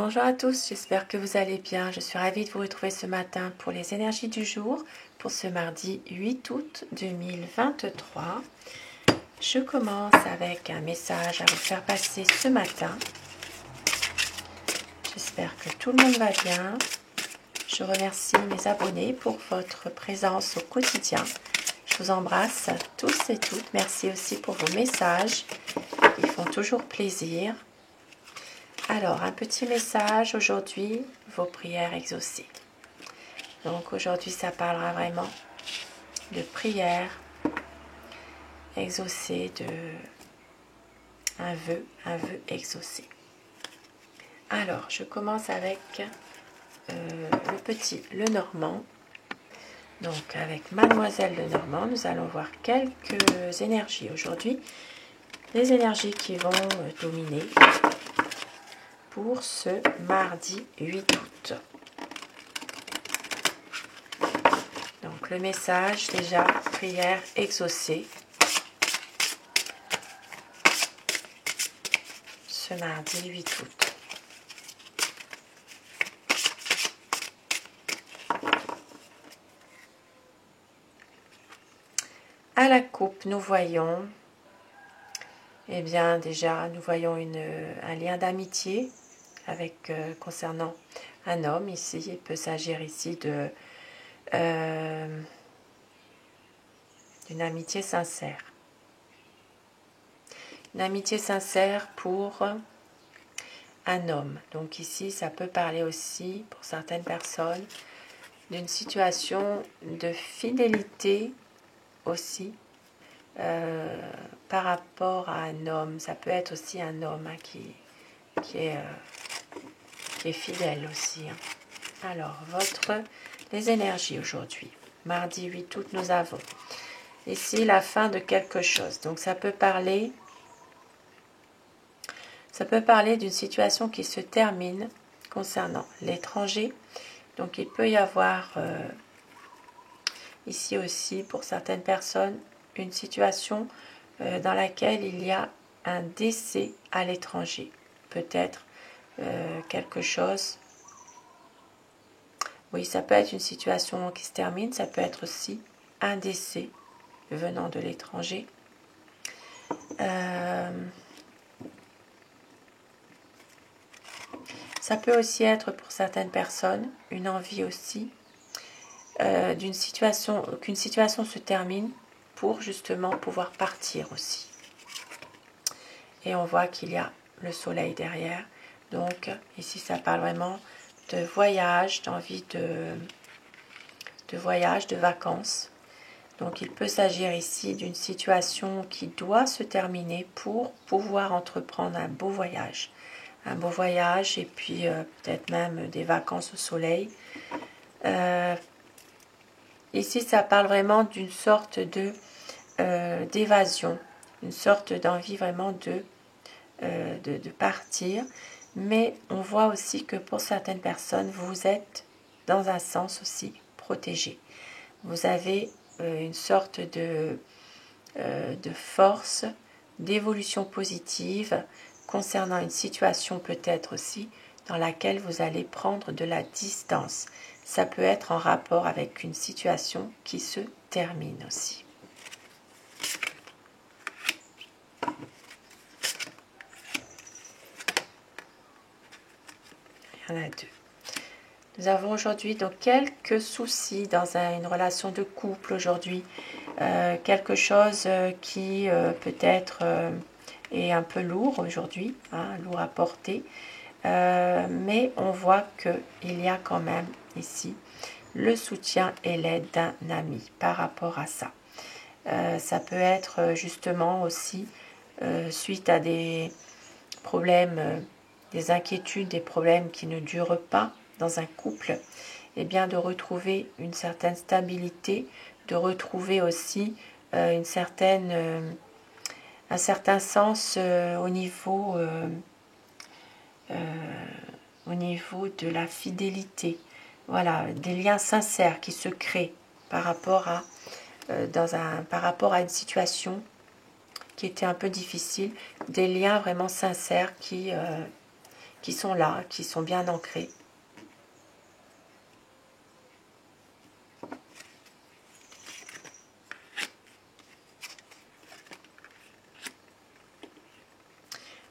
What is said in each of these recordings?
Bonjour à tous, j'espère que vous allez bien. Je suis ravie de vous retrouver ce matin pour les énergies du jour, pour ce mardi 8 août 2023. Je commence avec un message à vous faire passer ce matin. J'espère que tout le monde va bien. Je remercie mes abonnés pour votre présence au quotidien. Je vous embrasse tous et toutes. Merci aussi pour vos messages qui font toujours plaisir. Alors, un petit message aujourd'hui, vos prières exaucées. Donc aujourd'hui, ça parlera vraiment de prières exaucées, de un vœu exaucé. Alors, je commence avec le Normand. Donc avec Mademoiselle Lenormand, nous allons voir quelques énergies aujourd'hui. Les énergies qui vont dominer pour ce mardi 8 août. Donc le message déjà, prière exaucée. Ce mardi 8 août. À la coupe, nous voyons, eh bien déjà, nous voyons un lien d'amitié avec concernant un homme ici. Il peut s'agir ici d'une amitié sincère. Une amitié sincère pour un homme. Donc ici, ça peut parler aussi, pour certaines personnes, d'une situation de fidélité aussi par rapport à un homme. Ça peut être aussi un homme qui est fidèle aussi. Alors, les énergies aujourd'hui. Mardi 8 août, nous avons ici la fin de quelque chose. Donc ça peut parler d'une situation qui se termine concernant l'étranger. Donc il peut y avoir ici aussi pour certaines personnes une situation dans laquelle il y a un décès à l'étranger. Peut-être quelque chose. Oui, ça peut être une situation qui se termine, ça peut être aussi un décès venant de l'étranger. Ça peut aussi être pour certaines personnes une envie aussi qu'une situation se termine pour justement pouvoir partir aussi. Et on voit qu'il y a le soleil derrière. Donc ici ça parle vraiment de voyage, d'envie de voyage, de vacances. Donc il peut s'agir ici d'une situation qui doit se terminer pour pouvoir entreprendre un beau voyage. Un beau voyage et puis peut-être même des vacances au soleil. Ici ça parle vraiment d'une sorte d'évasion, une sorte d'envie vraiment de partir. Mais on voit aussi que pour certaines personnes, vous êtes dans un sens aussi protégé. Vous avez une sorte de force, d'évolution positive concernant une situation peut-être aussi dans laquelle vous allez prendre de la distance. Ça peut être en rapport avec une situation qui se termine aussi. Il y en a deux. Nous avons aujourd'hui donc quelques soucis dans une relation de couple aujourd'hui. Quelque chose qui peut-être est un peu lourd aujourd'hui, lourd à porter. Mais on voit qu'il y a quand même ici le soutien et l'aide d'un ami par rapport à ça. Ça peut être justement aussi suite à des problèmes, des inquiétudes, des problèmes qui ne durent pas dans un couple, et bien de retrouver une certaine stabilité, de retrouver aussi un certain sens au niveau de la fidélité. Voilà, des liens sincères qui se créent par rapport à une situation qui était un peu difficile, des liens vraiment sincères qui qui sont là, qui sont bien ancrés.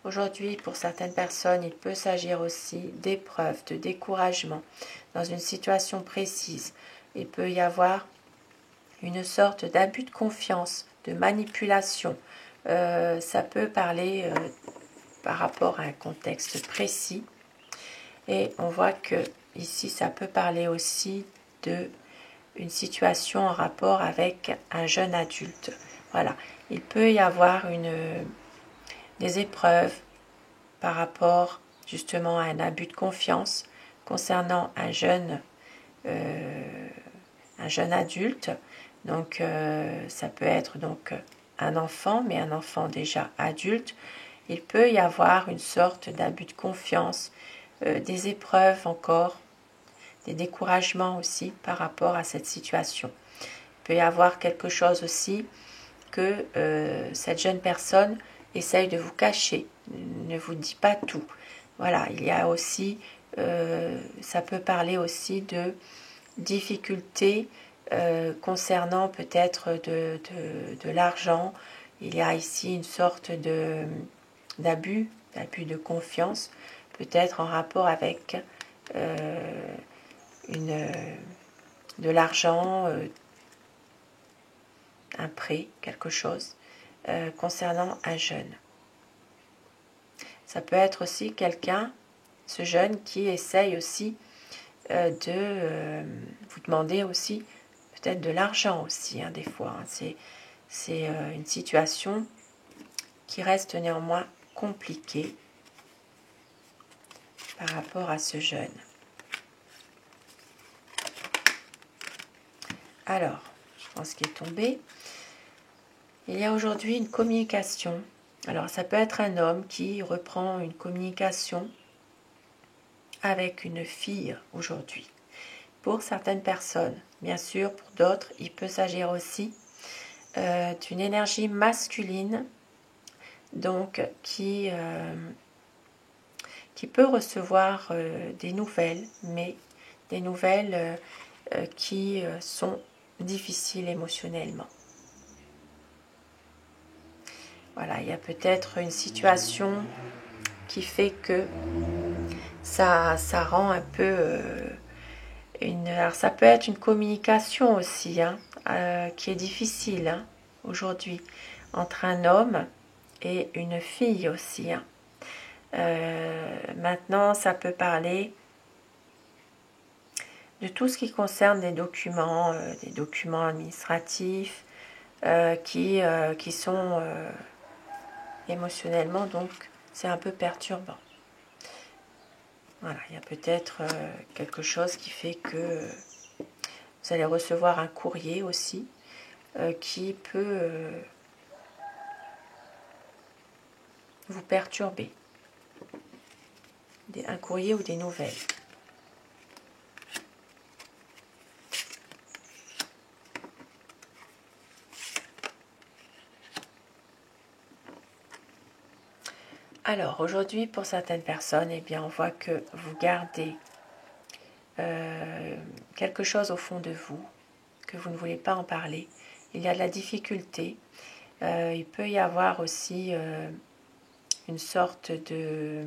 Aujourd'hui, pour certaines personnes, il peut s'agir aussi d'épreuves, de découragement dans une situation précise. Il peut y avoir une sorte d'abus de confiance, de manipulation. Ça peut parler par rapport à un contexte précis. Et on voit que ici, ça peut parler aussi de une situation en rapport avec un jeune adulte. Voilà, il peut y avoir des épreuves par rapport justement à un abus de confiance concernant un jeune adulte. Donc ça peut être donc un enfant, mais un enfant déjà adulte. Il peut y avoir une sorte d'abus de confiance, des épreuves encore, des découragements aussi par rapport à cette situation. Il peut y avoir quelque chose aussi que cette jeune personne essaye de vous cacher, ne vous dit pas tout. Voilà, il y a aussi, ça peut parler aussi de difficultés concernant peut-être de l'argent. Il y a ici une sorte d'abus de confiance, peut-être en rapport avec de l'argent, un prêt, quelque chose, concernant un jeune. Ça peut être aussi quelqu'un, ce jeune, qui essaye aussi de vous demander aussi peut-être de l'argent aussi, hein, des fois. Hein. C'est une situation qui reste néanmoins compliquée par rapport à ce jeune. Alors, je pense qu'il est tombé. Il y a aujourd'hui une communication. Alors, ça peut être un homme qui reprend une communication avec une fille aujourd'hui. Pour certaines personnes, bien sûr, pour d'autres, il peut s'agir aussi d'une énergie masculine, donc qui peut recevoir des nouvelles, mais des nouvelles qui sont difficiles émotionnellement. Voilà, il y a peut-être une situation qui fait que ça rend un peu alors ça peut être une communication aussi, hein, qui est difficile hein, aujourd'hui, entre un homme et une fille aussi. Hein. Maintenant, ça peut parler de tout ce qui concerne des documents administratifs qui sont émotionnellement, donc c'est un peu perturbant. Voilà, il y a peut-être quelque chose qui fait que vous allez recevoir un courrier aussi qui peut vous perturber. Un courrier ou des nouvelles. Alors, aujourd'hui, pour certaines personnes, eh bien, on voit que vous gardez quelque chose au fond de vous, que vous ne voulez pas en parler. Il y a de la difficulté. Il peut y avoir aussi une sorte de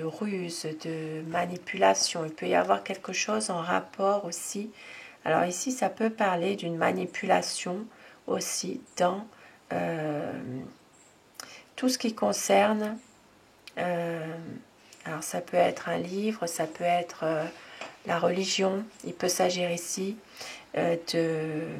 ruse, de manipulation. Il peut y avoir quelque chose en rapport aussi. Alors ici, ça peut parler d'une manipulation aussi dans tout ce qui concerne, alors ça peut être un livre, ça peut être la religion, il peut s'agir ici d'une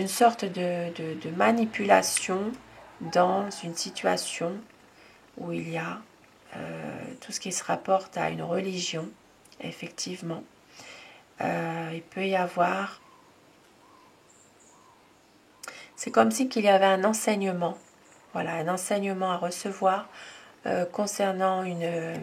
sorte de manipulation dans une situation où il y a tout ce qui se rapporte à une religion, effectivement. Il peut y avoir... C'est comme si qu'il y avait un enseignement, voilà, un enseignement à recevoir concernant une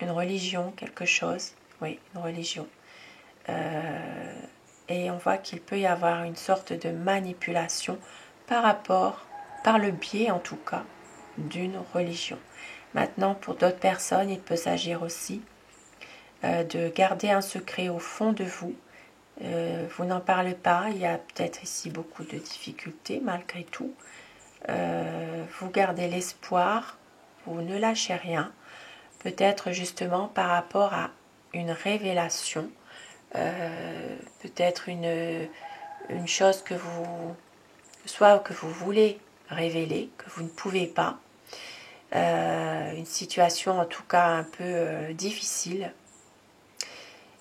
religion, quelque chose, oui, une religion. Et on voit qu'il peut y avoir une sorte de manipulation par rapport par le biais en tout cas d'une religion. Maintenant, pour d'autres personnes, il peut s'agir aussi de garder un secret au fond de vous. Vous n'en parlez pas, il y a peut-être ici beaucoup de difficultés malgré tout. Vous gardez l'espoir, vous ne lâchez rien, peut-être justement par rapport à une révélation, peut-être une chose que soit que vous voulez révéler, que vous ne pouvez pas, une situation en tout cas un peu difficile.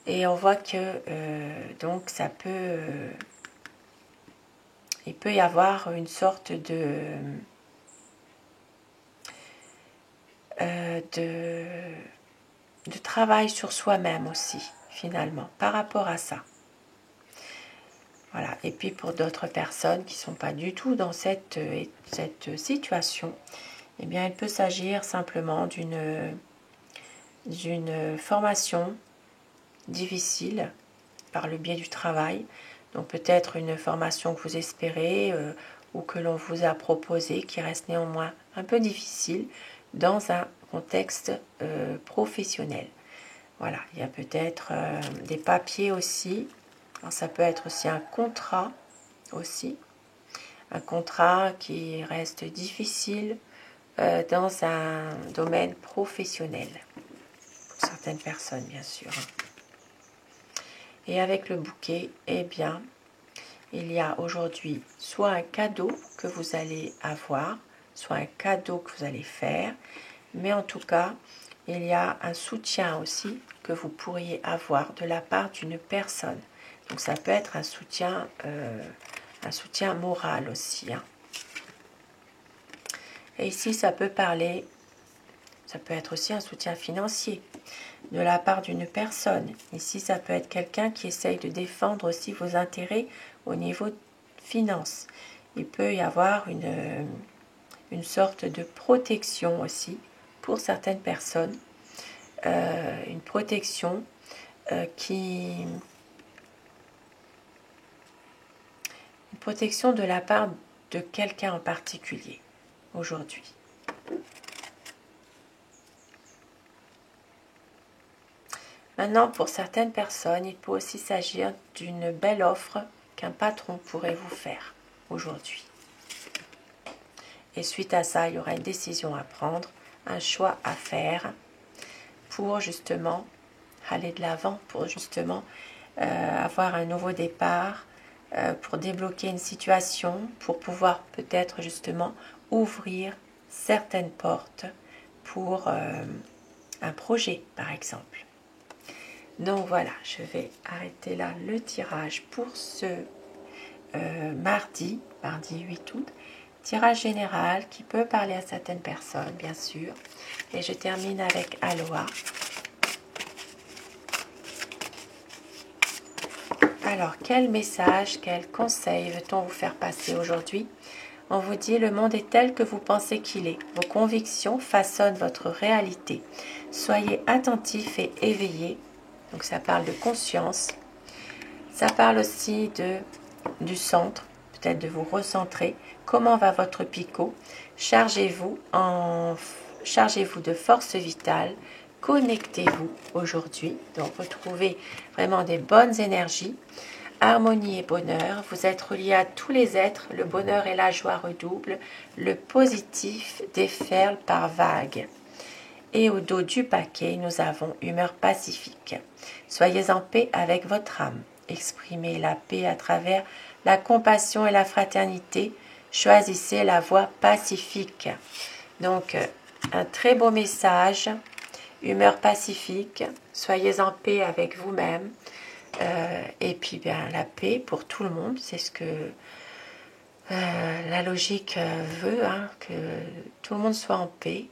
Et on voit que donc ça peut, il peut y avoir une sorte de travail sur soi-même aussi, finalement, par rapport à ça. Voilà. Et puis pour d'autres personnes qui ne sont pas du tout dans cette situation, eh bien, il peut s'agir simplement d'une formation difficile par le biais du travail. Donc peut-être une formation que vous espérez ou que l'on vous a proposée qui reste néanmoins un peu difficile dans un contexte professionnel. Voilà, il y a peut-être des papiers aussi. Alors, ça peut être aussi un contrat aussi. Un contrat qui reste difficile dans un domaine professionnel. Pour certaines personnes, bien sûr. Et avec le bouquet, eh bien, il y a aujourd'hui soit un cadeau que vous allez avoir, soit un cadeau que vous allez faire, mais en tout cas, il y a un soutien aussi que vous pourriez avoir de la part d'une personne. Donc ça peut être un soutien moral aussi. Hein. Et ici, ça peut être aussi un soutien financier de la part d'une personne. Ici, ça peut être quelqu'un qui essaye de défendre aussi vos intérêts au niveau finance. Il peut y avoir une sorte de protection aussi pour certaines personnes. Une protection une protection de la part de quelqu'un en particulier aujourd'hui. Maintenant, pour certaines personnes, il peut aussi s'agir d'une belle offre qu'un patron pourrait vous faire aujourd'hui. Et suite à ça, il y aura une décision à prendre, un choix à faire pour justement aller de l'avant, pour justement avoir un nouveau départ, pour débloquer une situation, pour pouvoir peut-être justement ouvrir certaines portes pour un projet, par exemple. Donc voilà, je vais arrêter là le tirage pour ce mardi 8 août. Tirage général qui peut parler à certaines personnes, bien sûr. Et je termine avec Aloha. Alors, quel message, quel conseil veut-on vous faire passer aujourd'hui? On vous dit, le monde est tel que vous pensez qu'il est. Vos convictions façonnent votre réalité. Soyez attentifs et éveillés. Donc ça parle de conscience. Ça parle aussi du centre, peut-être de vous recentrer. Comment va votre picot? Chargez-vous de force vitale. Connectez-vous aujourd'hui. Donc retrouvez vraiment des bonnes énergies. Harmonie et bonheur. Vous êtes reliés à tous les êtres. Le bonheur et la joie redoublent. Le positif déferle par vagues. Et au dos du paquet, nous avons humeur pacifique. Soyez en paix avec votre âme. Exprimez la paix à travers la compassion et la fraternité. Choisissez la voie pacifique. Donc, un très beau message. Humeur pacifique. Soyez en paix avec vous-même. Et puis, bien, la paix pour tout le monde. C'est ce que la logique veut, hein, que tout le monde soit en paix.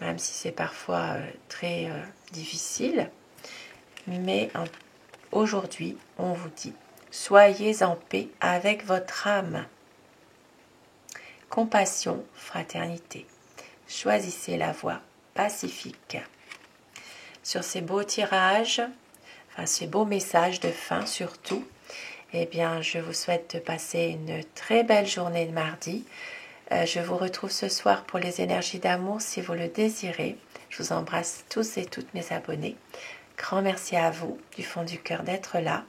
Même si c'est parfois très difficile. Mais aujourd'hui, on vous dit, soyez en paix avec votre âme. Compassion, fraternité. Choisissez la voie pacifique. Sur ces beaux tirages, enfin ces beaux messages de fin surtout, eh bien, je vous souhaite de passer une très belle journée de mardi. Je vous retrouve ce soir pour les énergies d'amour si vous le désirez. Je vous embrasse tous et toutes mes abonnés. Grand merci à vous du fond du cœur d'être là.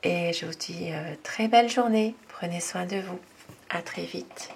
Et je vous dis très belle journée. Prenez soin de vous. À très vite.